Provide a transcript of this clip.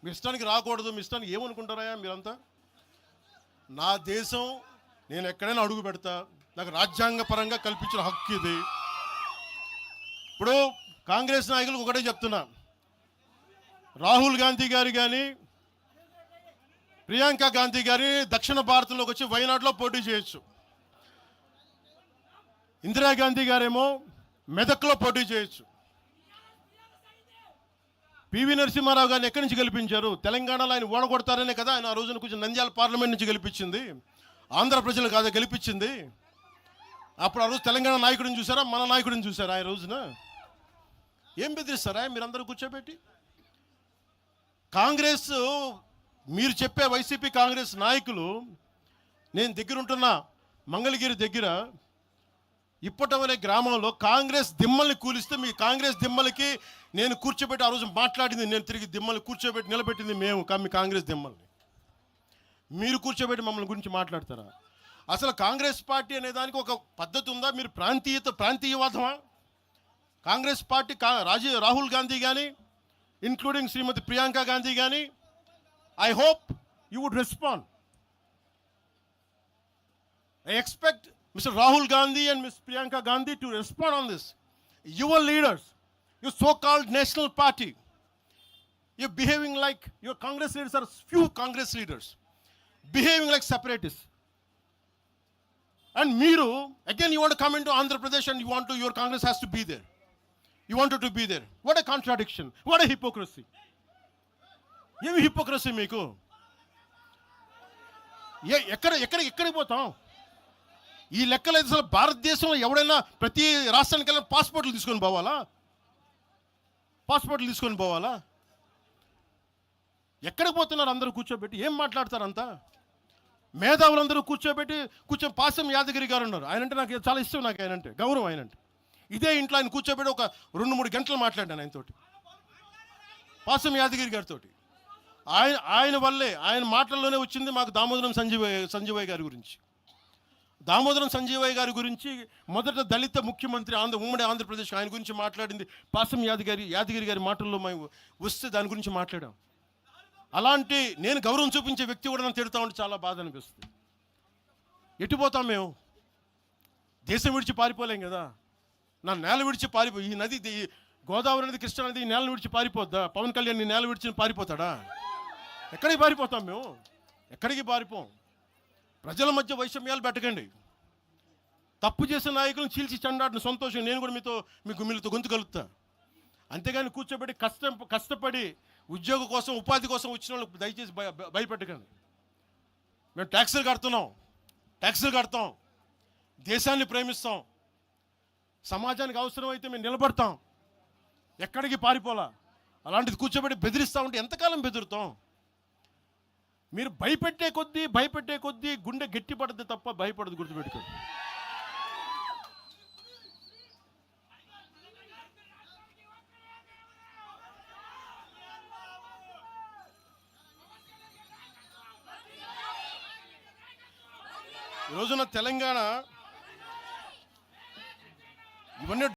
మీ ఇష్టానికి రాకూడదు, మీ ఇష్టానికి ఏమనుకుంటారా మీరంతా? నా దేశం, నేను ఎక్కడైనా అడుగు పెడతా, నాకు రాజ్యాంగ పరంగా కల్పించిన హక్కు ఇది. ఇప్పుడు కాంగ్రెస్ నాయకులకు ఒకటే చెప్తున్నా, రాహుల్ గాంధీ గారు కానీ ప్రియాంక గాంధీ గారి దక్షిణ భారతంలోకి వచ్చి వైనాడులో పోటీ చేయొచ్చు. ఇందిరాగాంధీ గారేమో మెదక్లో పోటీ చేయొచ్చు. పివి నరసింహారావు గారిని ఎక్కడి నుంచి గెలిపించారు? తెలంగాణలో ఆయన ఓడగొడతారనే కదా ఆయన ఆ రోజున కొంచెం నంద్యాల పార్లమెంట్ నుంచి గెలిపించింది. ఆంధ్ర ప్రజలు కాదా గెలిపించింది? అప్పుడు ఆ రోజు తెలంగాణ నాయకుడిని చూసారా, మన నాయకుడిని చూసారా? ఆ రోజున ఏం బెదిరిస్తారా మీరందరూ కూర్చోబెట్టి? కాంగ్రెస్, మీరు చెప్పే వైసీపీ కాంగ్రెస్ నాయకులు, నేను దగ్గరుంటున్న మంగళగిరి దగ్గర ఇప్పటం అనే గ్రామంలో కాంగ్రెస్ దిమ్మల్ని కూలిస్తే, మీ కాంగ్రెస్ దిమ్మలకి నేను కూర్చోబెట్టి ఆ రోజు మాట్లాడింది, నేను తిరిగి దిమ్మల్ని కూర్చోబెట్టి నిలబెట్టింది మేము, మీ కాంగ్రెస్ దిమ్మల్ని. మీరు కూర్చోబెట్టి మమ్మల్ని గురించి మాట్లాడతారా? అసలు కాంగ్రెస్ పార్టీ అనే దానికి ఒక పద్ధతి ఉందా? మీరు ప్రాంతీయవాదమా? కాంగ్రెస్ పార్టీ రాహుల్ గాంధీ కానీ, ఇంక్లూడింగ్ శ్రీమతి ప్రియాంక గాంధీ కానీ, I hope you would respond. I expect Mr. Rahul Gandhi and Ms. Priyanka Gandhi to respond on this. Your leaders, your so-called national party, you're behaving like, your Congress leaders are few Congress leaders, behaving like separatists. And Meeru, again you want to come into Andhra Pradesh and your Congress has to be there. You wanted to be there. What a contradiction. What a hypocrisy. Yemi hypocrisy meeku. ఎక్కడికి పోతాం? ఈ లెక్కలు అయితే అసలు భారతదేశంలో ఎవడైనా ప్రతి రాష్ట్రానికి వెళ్ళిన పాస్పోర్ట్లు తీసుకొని పోవాలా? ఎక్కడికి పోతున్నారు అందరూ కూర్చోబెట్టి? ఏం మాట్లాడతారంతా? మేధావులందరూ కూర్చొని పాసం యాదగిరి గారు ఉన్నారు. ఆయనంటే నాకు చాలా ఇష్టం, నాకు ఆయనంటే గౌరవం. ఆయనంటే ఇదే ఇంట్లో ఆయన కూర్చోబెట్టి ఒక 2-3 గంటలు మాట్లాడాను ఆయనతోటి, పాసం యాదగిరి గారితో. ఆయన వల్లే, ఆయన మాటల్లోనే వచ్చింది మాకు దామోదరం సంజీవయ్య గారి గురించి. దామోదరం సంజీవయ్య గారి గురించి మొదట దళిత ముఖ్యమంత్రి ఉమ్మడి ఆంధ్రప్రదేశ్, ఆయన గురించి మాట్లాడింది పాసం యాదగిరి గారి మాటల్లో మేము వస్తే దాని గురించి మాట్లాడాం. అలాంటి నేను గౌరవం చూపించే వ్యక్తి కూడా నన్ను తిడతా ఉంటే చాలా బాధ అనిపిస్తుంది. ఎటుపోతాం మేము? దేశం విడిచి పారిపోలేం కదా. నా నేల విడిచి ఈ నది, గోదావరి నది, కృష్ణా నది ఈ నేలను విడిచి పారిపోద్దా? పవన్ కళ్యాణ్ ఈ నేల విడిచి పారిపోతాడా? ఎక్కడికి పారిపోతాం మేము? ఎక్కడికి పారిపోం. ప్రజల మధ్య వైషమ్యాలు పెట్టకండి. తప్పు చేసిన నాయకులను చీల్చి చెండాడిన సంతోషం నేను కూడా మీతో గొంతు కలుగుతా. అంతేగాని కూర్చోబెట్టి కష్టపడి ఉద్యోగం కోసం, ఉపాధి కోసం వచ్చిన వాళ్ళకి దయచేసి భయపెట్టకండి. మేము ట్యాక్సులు కడతాం, దేశాన్ని ప్రేమిస్తాం, సమాజానికి అవసరమైతే మేము నిలబడతాం, ఎక్కడికి పారిపోలా. అలాంటిది కూర్చోబెట్టి బెదిరిస్తూ ఉంటే ఎంతకాలం బెదురుతాం? మీరు భయపెట్టే కొద్దీ గుండె గట్టి పడద్దు తప్ప భయపడదు, గుర్తుపెట్టుకోండి. ఈ రోజున తెలంగాణ ఇవన్నీ